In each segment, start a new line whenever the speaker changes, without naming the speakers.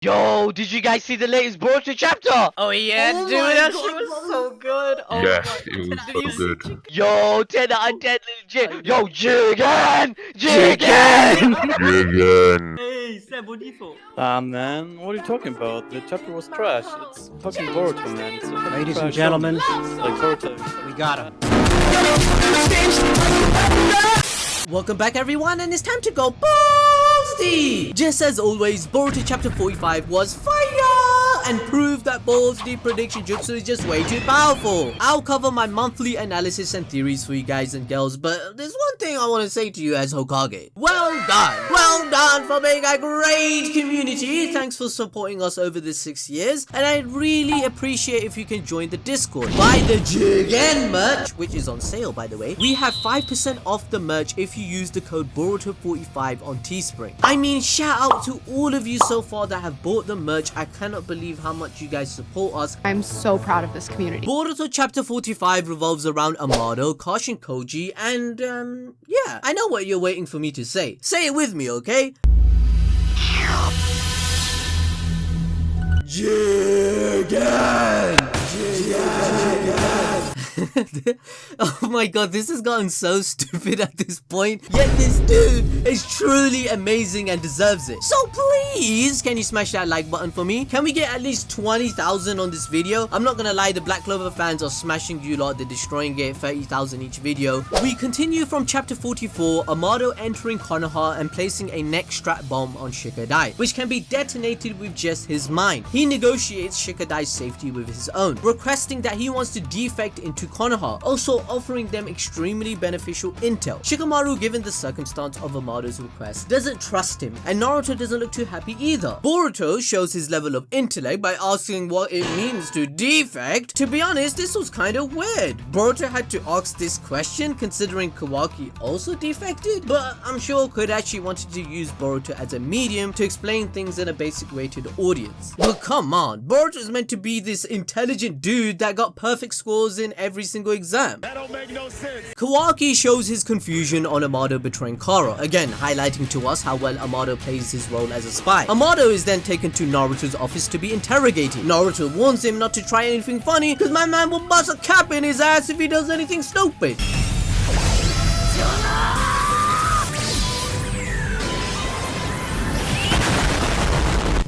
Yo, did you guys see the latest Boruto chapter?
Oh yeah,
Oh
dude,
my
that
God,
shit was
brother.
so good. Oh
Yes,
my
it was
God.
so
Did you see
good.
Chicken?
Yo, 10 out of 10 legit. Yo, Jigen!
Jigen!
Jigen.
Hey, Seb, what do you thought?
Man, what are you talking about? The chapter was trash. It's fucking Boruto, man. It's a fucking
Ladies and
trash
gentlemen,
show. Like Boruto.
we got him. Welcome back, everyone, and it's time to go balls deep. Just as always, Boruto Chapter 45 was fire and proved that balls deep prediction jutsu is just way too powerful. I'll cover my monthly analysis and theories for you guys and girls, but there's one thing I want to say to you as Hokage. Well done for being a great community. Thanks for supporting us over the 6 years, and I'd really appreciate if you can join the Discord. Buy the Jigen merch, which is on sale by the way. We have 5% off the merch if you use the code Boruto45 on Teespring. I mean, shout out to all of you so far that have bought the merch. I cannot believe how much you guys support us.
I'm so proud of this community.
Boruto Chapter 45 revolves around Amado, Kashin Koji, and yeah, I know what you're waiting for me to say. Say it with me, okay? Jigen! Oh my god, this has gotten so stupid at this point. Yet this dude is truly amazing and deserves it. So please, can you smash that like button for me? Can we get at least 20,000 on this video? I'm not gonna lie, the Black Clover fans are smashing you lot. They're destroying it, 30,000 each video. We continue from chapter 44, Amado entering Konoha and placing a neck strap bomb on Shikadai, which can be detonated with just his mind. He negotiates Shikadai's safety with his own, requesting that he wants to defect into Konoha, also offering them extremely beneficial intel. Shikamaru, given the circumstance of Amado's request, doesn't trust him, and Naruto doesn't look too happy either. Boruto shows his level of intellect by asking what it means to defect. To be honest, this was kind of weird. Boruto had to ask this question considering Kawaki also defected, but I'm sure Kodachi wanted to use Boruto as a medium to explain things in a basic way to the audience. But come on, Boruto is meant to be this intelligent dude that got perfect scores in every single exam.
That don't make no sense.
Kawaki shows his confusion on Amado betraying Kara, again highlighting to us how well Amado plays his role as a spy. Amado is then taken to Naruto's office to be interrogated. Naruto warns him not to try anything funny because my man will bust a cap in his ass if he does anything stupid.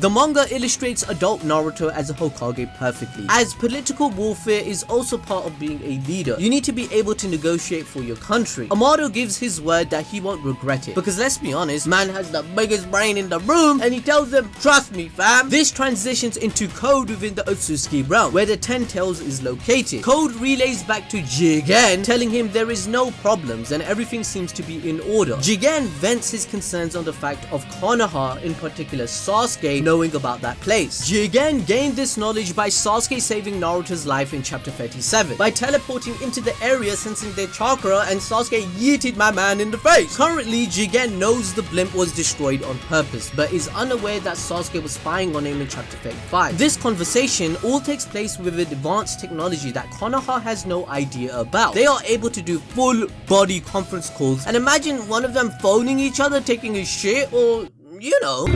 The manga illustrates adult Naruto as a Hokage perfectly, as political warfare is also part of being a leader. You need to be able to negotiate for your country. Amado gives his word that he won't regret it, because let's be honest, man has the biggest brain in the room, and he tells them, trust me fam. This transitions into Code within the Otsutsuki realm, where the 10 Tails is located. Code relays back to Jigen, telling him there is no problems and everything seems to be in order. Jigen vents his concerns on the fact of Konoha, in particular Sasuke, knowing about that place. Jigen gained this knowledge by Sasuke saving Naruto's life in chapter 37 by teleporting into the area sensing their chakra, and Sasuke yeeted my man in the face. Currently, Jigen knows the blimp was destroyed on purpose, but is unaware that Sasuke was spying on him in chapter 35. This conversation all takes place with advanced technology that Konoha has no idea about. They are able to do full body conference calls, and imagine one of them phoning each other taking a shit, or you know.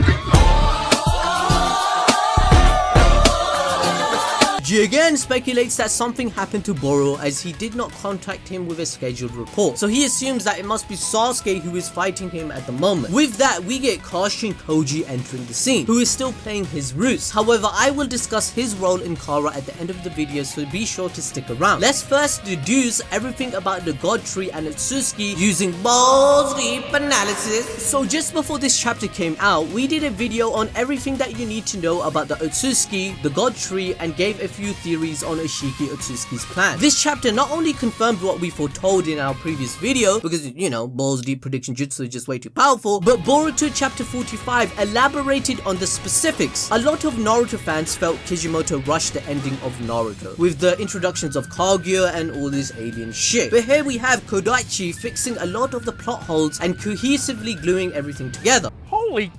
Jigen speculates that something happened to Boro as he did not contact him with a scheduled report, so he assumes that it must be Sasuke who is fighting him at the moment. With that, we get Kashin Koji entering the scene, who is still playing his roots. However, I will discuss his role in Kara at the end of the video, so be sure to stick around. Let's first deduce everything about the God Tree and Otsutsuki using balls deep analysis. So just before this chapter came out, we did a video on everything that you need to know about the Otsutsuki, the God Tree, and gave a few theories on Isshiki Otsutsuki's plan. This chapter not only confirmed what we foretold in our previous video, because you know, balls deep prediction jutsu is just way too powerful, but Boruto chapter 45 elaborated on the specifics. A lot of Naruto fans felt Kishimoto rushed the ending of Naruto with the introductions of Kaguya and all this alien shit. But here we have Kodachi fixing a lot of the plot holes and cohesively gluing everything together.
Holy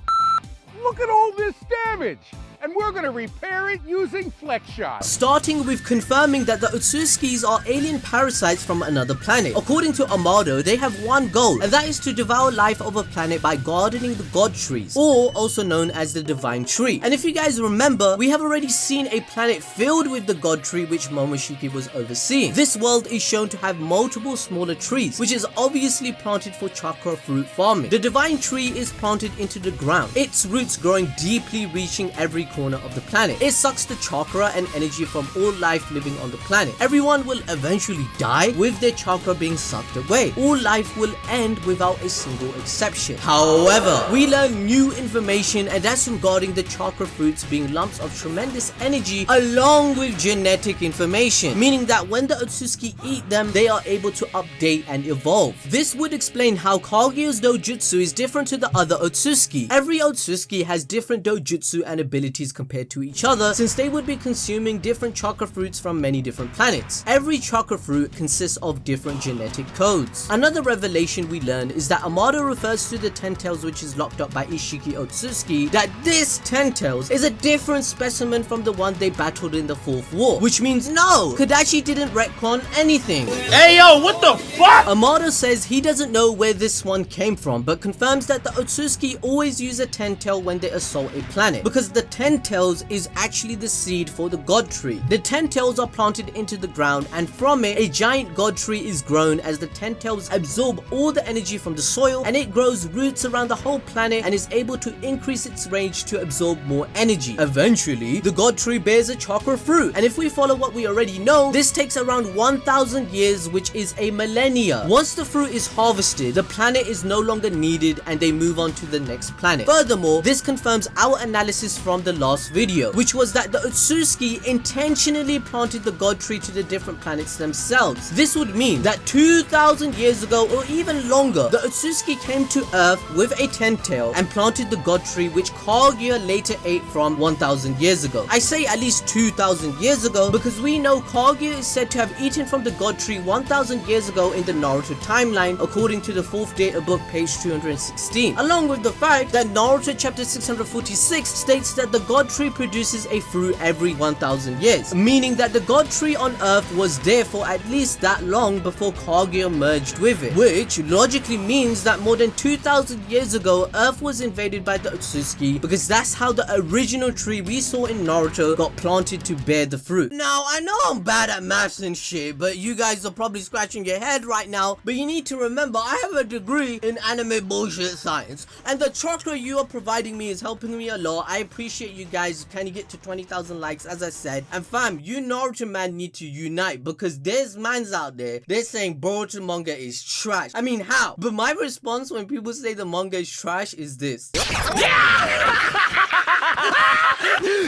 look at all this damage! And
we're gonna repair it using flex shot.
Starting with confirming that the Otsutskis are alien parasites from another planet. According to Amado, they have one goal, and that is to devour life of a planet by gardening the god trees, or also known as the divine tree. And if you guys remember, we have already seen a planet filled with the god tree which Momoshiki was overseeing. This world is shown to have multiple smaller trees, which is obviously planted for chakra fruit farming. The divine tree is planted into the ground, its roots growing deeply, reaching every corner of the planet. It sucks the chakra and energy from all life living on the planet. Everyone will eventually die with their chakra being sucked away. All life will end without a single exception. However, we learn new information, and that's regarding the chakra fruits being lumps of tremendous energy along with genetic information, meaning that when the Otsutsuki eat them, they are able to update and evolve. This would explain how Kaguya's dojutsu is different to the other Otsutsuki. Every Otsutsuki has different dojutsu and abilities compared to each other, since they would be consuming different chakra fruits from many different planets. Every chakra fruit consists of different genetic codes. Another revelation we learn is that Amado refers to the Ten Tails which is locked up by Isshiki Otsutsuki, that this Ten Tails is a different specimen from the one they battled in the 4th war, which means no, Kodachi didn't retcon anything.
Hey yo, what the fuck?
Amado says he doesn't know where this one came from, but confirms that the Otsutsuki always use a Ten Tail when they assault a planet, because the Ten Tails is actually the seed for the god tree. The Ten Tails are planted into the ground, and from it, a giant god tree is grown as the Ten Tails absorb all the energy from the soil, and it grows roots around the whole planet and is able to increase its range to absorb more energy. Eventually, the god tree bears a chakra fruit, and if we follow what we already know, this takes around 1000 years, which is a millennia. Once the fruit is harvested, the planet is no longer needed and they move on to the next planet. Furthermore, this confirms our analysis from the last video, which was that the Otsutsuki intentionally planted the god tree to the different planets themselves. This would mean that 2000 years ago or even longer, the Otsutsuki came to Earth with a Ten Tail and planted the god tree which Kaguya later ate from 1000 years ago. I say at least 2000 years ago because we know Kaguya is said to have eaten from the god tree 1000 years ago in the Naruto timeline, according to the 4th data book page 216, along with the fact that Naruto chapter 646 states that the god tree produces a fruit every 1000 years, meaning that the god tree on Earth was there for at least that long before Kaguya merged with it, which logically means that more than 2000 years ago Earth was invaded by the Otsutsuki, because that's how the original tree we saw in Naruto got planted to bear the fruit. Now, I know I'm bad at maths and shit, but you guys are probably scratching your head right now, but you need to remember I have a degree in anime bullshit science, and the chakra you are providing me is helping me a lot. I appreciate you guys. Can you get to 20,000 likes, as I said? And fam, you Naruto man need to unite, because there's mans out there, they're saying Boruto manga is trash. I mean, how? But my response when people say the manga is trash is this.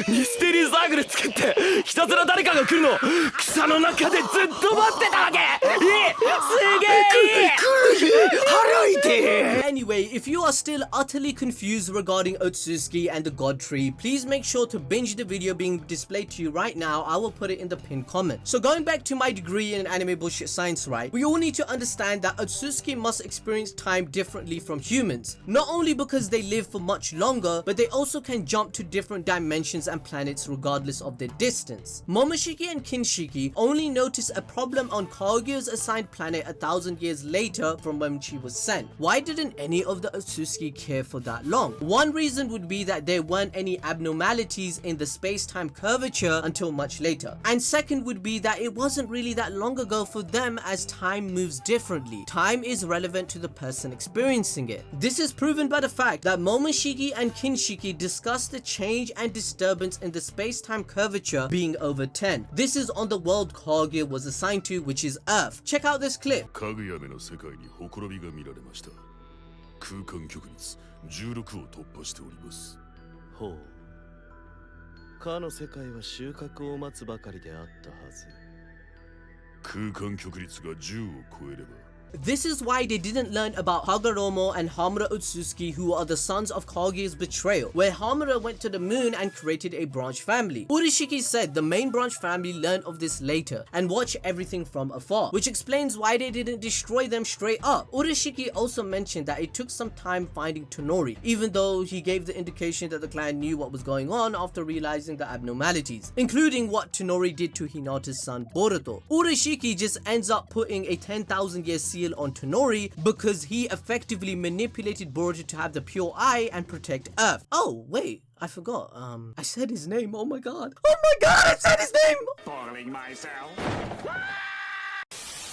ミステリーサークル作ってひたすら誰かが来るの草の中でずっと待ってたわけ。すげえ腹痛い。
Anyway, if you are still utterly confused regarding Otsutsuki and the god tree, please make sure to binge the video being displayed to you right now. I will put it in the pinned comment. So going back to my degree in anime bullshit science, right? We all need to understand that Otsutsuki must experience time differently from humans. Not only because they live for much longer, but they also can jump to different dimensions and planets regardless of their distance. Momoshiki and Kinshiki only notice a problem on Kaguya's assigned planet 1000 years later from when she was sent. Why didn't any of the Otsutsuki care for that long? One reason would be that there weren't any abnormalities in the space-time curvature until much later. And second would be that it wasn't really that long ago for them, as time moves differently. Time is relevant to the person experiencing it. This is proven by the fact that Momoshiki and Kinshiki discuss the change and disturbance in the space-time curvature being over 10. This is on the world Kaguya was assigned to, which is Earth. Check out this clip.
かぐやめの世界にほころびが見られました。空間極率16を突破しております。
ほう。かの世界は収穫を待つばかりであったはず。
空間極率が10を超えれば
This is why they didn't learn about Hagoromo and Hamura Otsutsuki, who are the sons of Kage's betrayal, where Hamura went to the moon and created a branch family. Urashiki said the main branch family learned of this later and watched everything from afar, which explains why they didn't destroy them straight up. Urashiki also mentioned that it took some time finding Tonori, even though he gave the indication that the clan knew what was going on after realizing the abnormalities, including what Tonori did to Hinata's son Boruto. Urashiki just ends up putting a 10,000 year seal on Tonori because he effectively manipulated Boruto to have the pure eye and protect Earth. Oh wait, I forgot. I said his name. Oh my god. Oh my god, I said his name!
Boiling myself.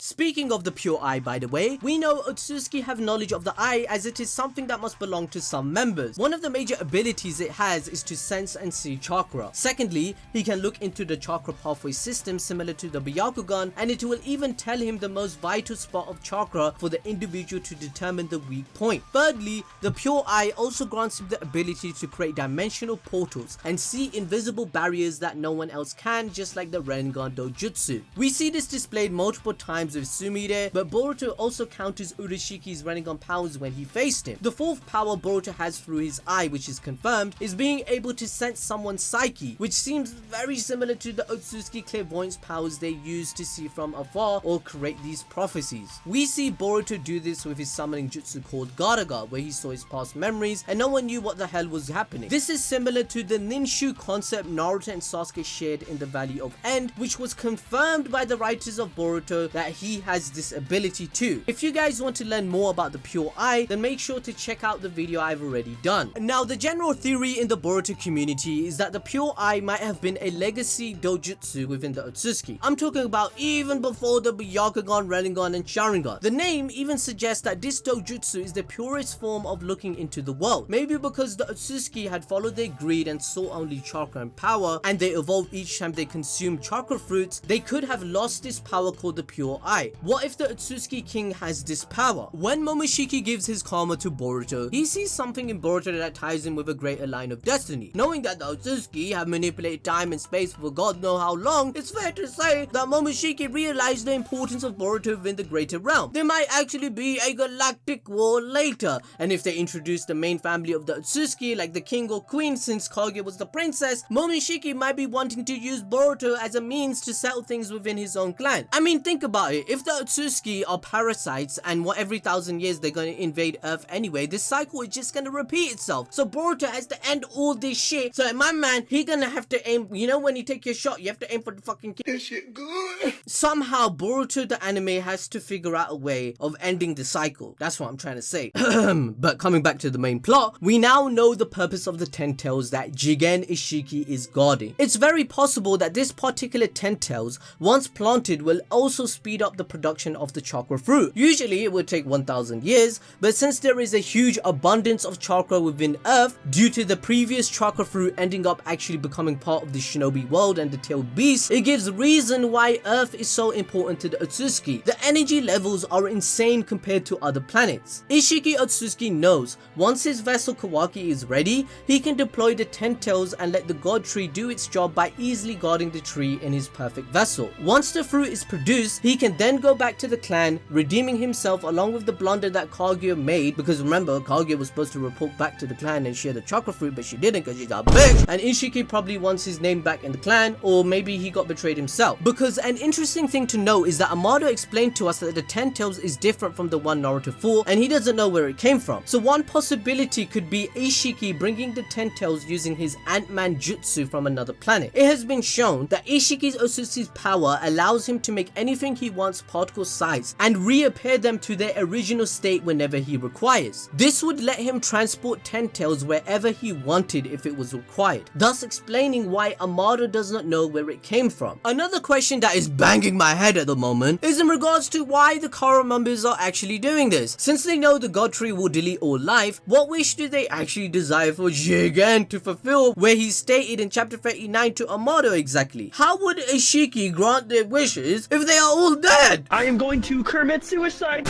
Speaking of the pure eye, by the way, we know Otsutsuki have knowledge of the eye as it is something that must belong to some members. One of the major abilities it has is to sense and see chakra. Secondly, he can look into the chakra pathway system similar to the Byakugan, and it will even tell him the most vital spot of chakra for the individual to determine the weak point. Thirdly, the pure eye also grants him the ability to create dimensional portals and see invisible barriers that no one else can, just like the Rinnegan Jutsu. We see this displayed multiple times with Sumire, but Boruto also counters Urashiki's Rinnegan powers when he faced him. The fourth power Boruto has through his eye, which is confirmed, is being able to sense someone's psyche, which seems very similar to the Otsutsuki clairvoyance powers they use to see from afar or create these prophecies. We see Boruto do this with his summoning jutsu called Garaga, where he saw his past memories and no one knew what the hell was happening. This is similar to the Ninshu concept Naruto and Sasuke shared in the Valley of End, which was confirmed by the writers of Boruto that he has this ability too. If you guys want to learn more about the pure eye, then make sure to check out the video I've already done. Now, the general theory in the Boruto community is that the pure eye might have been a legacy dojutsu within the Otsutsuki. I'm talking about even before the Byakugan, Rinnegan and Sharingan. The name even suggests that this dojutsu is the purest form of looking into the world. Maybe because the Otsutsuki had followed their greed and saw only chakra and power, and they evolved each time they consumed chakra fruits, they could have lost this power called the pure eye. What if the Otsutsuki king has this power? When Momoshiki gives his karma to Boruto, he sees something in Boruto that ties him with a greater line of destiny. Knowing that the Otsutsuki have manipulated time and space for God know how long, it's fair to say that Momoshiki realized the importance of Boruto within the greater realm. There might actually be a galactic war later, and if they introduce the main family of the Otsutsuki like the king or queen, since Kage was the princess, Momoshiki might be wanting to use Boruto as a means to settle things within his own clan. I mean, think about it. If the Otsutsuki are parasites and every 1,000 years they're going to invade Earth anyway, this cycle is just going to repeat itself. So Boruto has to end all this shit. So my man, he gonna have to aim, you know, when you take your shot, you have to aim for the fucking kill. This shit good. Somehow Boruto the anime has to figure out a way of ending the cycle. That's what I'm trying to say. But coming back to the main plot, we now know the purpose of the 10 tails that Jigen Isshiki is guarding. It's very possible that this particular 10 tails, once planted, will also speed up the production of the chakra fruit. Usually it would take 1,000 years, but since there is a huge abundance of chakra within Earth due to the previous chakra fruit ending up actually becoming part of the shinobi world and the tailed beast, it gives reason why Earth is so important to the Otsutsuki. The energy levels are insane compared to other planets. Isshiki Otsutsuki knows once his vessel Kawaki is ready, he can deploy the 10 tails and let the god tree do its job by easily guarding the tree in his perfect vessel. Once the fruit is produced, he can then go back to the clan, redeeming himself along with the blunder that Kage made, because remember, Kage was supposed to report back to the clan and share the chakra fruit, but she didn't because she's a bitch, and Isshiki probably wants his name back in the clan, or maybe he got betrayed himself. Because an interesting thing to know is that Amado explained to us that the 10 tails is different from the one Naruto fought, and he doesn't know where it came from. So one possibility could be Isshiki bringing the 10 tails using his Ant-Man jutsu from another planet. It has been shown that Ishiki's Otsutsuki's power allows him to make anything he wants particle size and reappear them to their original state whenever he requires. This would let him transport 10 tails wherever he wanted if it was required, thus explaining why Amado does not know where it came from. Another question that is banging my head at the moment is in regards to why the Kara members are actually doing this. Since they know the god tree will delete all life, what wish do they actually desire for Jigen to fulfill, where he stated in chapter 39 to Amado exactly? How would Isshiki grant their wishes if they are all dead?
I am going to commit suicide.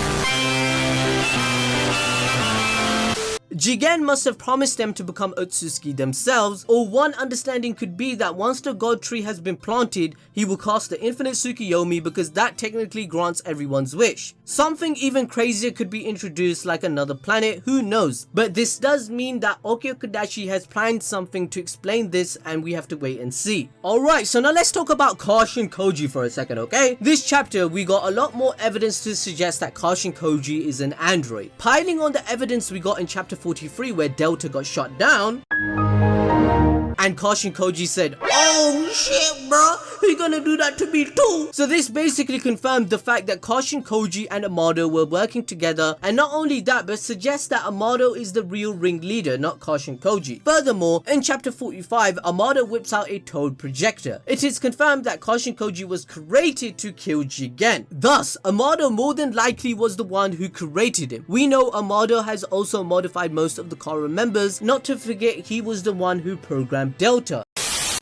Jigen must have promised them to become Otsutsuki themselves, or one understanding could be that once the god tree has been planted, he will cast the infinite Tsukuyomi because that technically grants everyone's wish. Something even crazier could be introduced, like another planet, who knows. But this does mean that Okyo Kodachi has planned something to explain this, and we have to wait and see. Alright, so now let's talk about Kashin Koji for a second, okay? This chapter, we got a lot more evidence to suggest that Kashin Koji is an android. Piling on the evidence we got in chapter 43 where Delta got shot down, and Kashin Koji said, "Oh shit, bro, he gonna do that to me too." So this basically confirmed the fact that Kashin Koji and Amado were working together, and not only that, but suggests that Amado is the real ringleader, not Kashin Koji. Furthermore, in chapter 45, Amado whips out a toad projector. It is confirmed that Kashin Koji was created to kill Jigen. Thus, Amado more than likely was the one who created him. We know Amado has also modified most of the Kara members, not to forget he was the one who programmed Delta.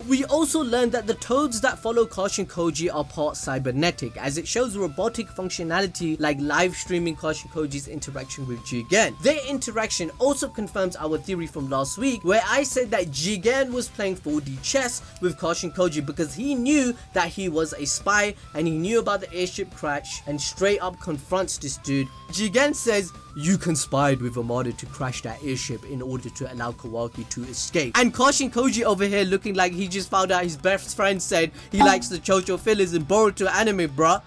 We also learned that the toads that follow Kashin Koji are part cybernetic, as it shows robotic functionality like live streaming Kashin Koji's interaction with Jigen. Their interaction also confirms our theory from last week, where I said that Jigen was playing 4D chess with Kashin Koji because he knew that he was a spy and he knew about the airship crash, and straight up confronts this dude. Jigen says, "You conspired with Amado to crash that airship in order to allow Kawaki to escape." And Kashin Koji over here looking like he just found out his best friend said he likes the Chocho fillers in Boruto anime, bruh.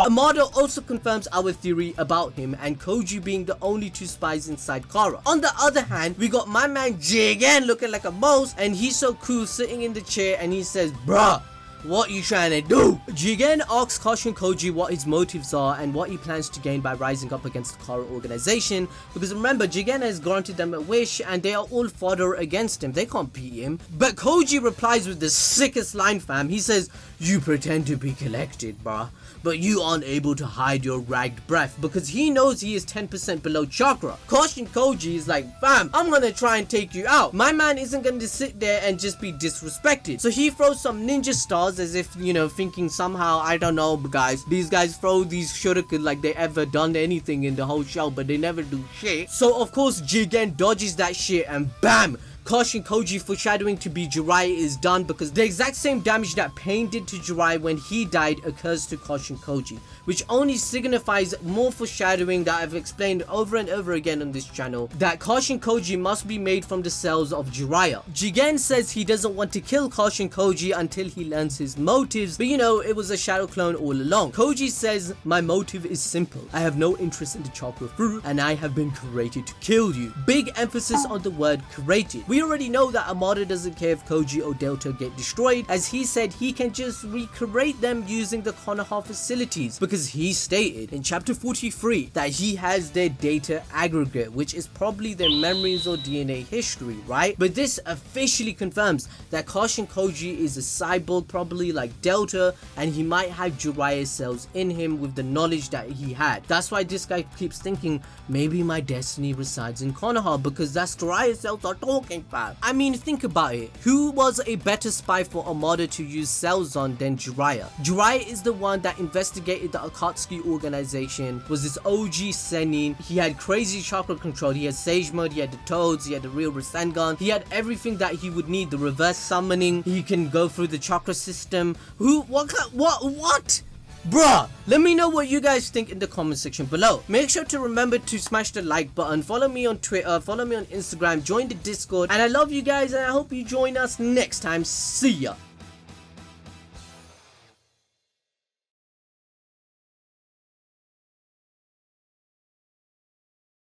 Amado also confirms our theory about him and Koji being the only two spies inside Kara. On the other hand, we got my man Jigen looking like a mouse, and he's so cool sitting in the chair and he says, "Bruh, what you trying to do?" Jigen asks Kashin Koji what his motives are and what he plans to gain by rising up against the Kara organization, because remember, Jigen has granted them a wish and they are all fodder against him. They can't beat him. But Koji replies with the sickest line, fam. He says, "You pretend to be collected, bruh, but you aren't able to hide your ragged breath," because he knows he is 10% below chakra. Kashin Koji is like, "Fam, I'm gonna try and take you out. My man isn't gonna sit there and just be disrespected." So he throws some ninja stars as if, you know, thinking somehow, I don't know guys, these guys throw these shuriken like they ever done anything in the whole show, but they never do shit. So of course Jigen dodges that shit and bam! Kashin Koji foreshadowing to be Jiraiya is done, because the exact same damage that Pain did to Jiraiya when he died occurs to Kashin Koji, which only signifies more foreshadowing that I've explained over and over again on this channel, that Kashin Koji must be made from the cells of Jiraiya. Jigen says he doesn't want to kill Kashin Koji until he learns his motives, but you know, it was a shadow clone all along. Koji says, "My motive is simple. I have no interest in the chakra fruit and I have been created to kill you." Big emphasis on the word created. We already know that Amado doesn't care if Koji or Delta get destroyed, as he said he can just recreate them using the Konoha facilities, because he stated in chapter 43 that he has their data aggregate, which is probably their memories or DNA history, right? But this officially confirms that Kashin Koji is a cyborg, probably like Delta, and he might have Jiraiya cells in him with the knowledge that he had. That's why this guy keeps thinking, maybe my destiny resides in Konoha, because that's Jiraiya cells are talking. I mean, think about it. Who was a better spy for Amado to use cells on than Jiraiya? Jiraiya is the one that investigated the Akatsuki organization, was this OG Senin. He had crazy chakra control. He had Sage Mode, he had the Toads, he had the real Rasengan. He had everything that he would need. The reverse summoning. He can go through the chakra system. What? Bruh, let me know what you guys think in the comment section below. Make sure to remember to smash the like button, follow me on Twitter, follow me on Instagram, join the Discord, and I love you guys and I hope you join us next time. See ya.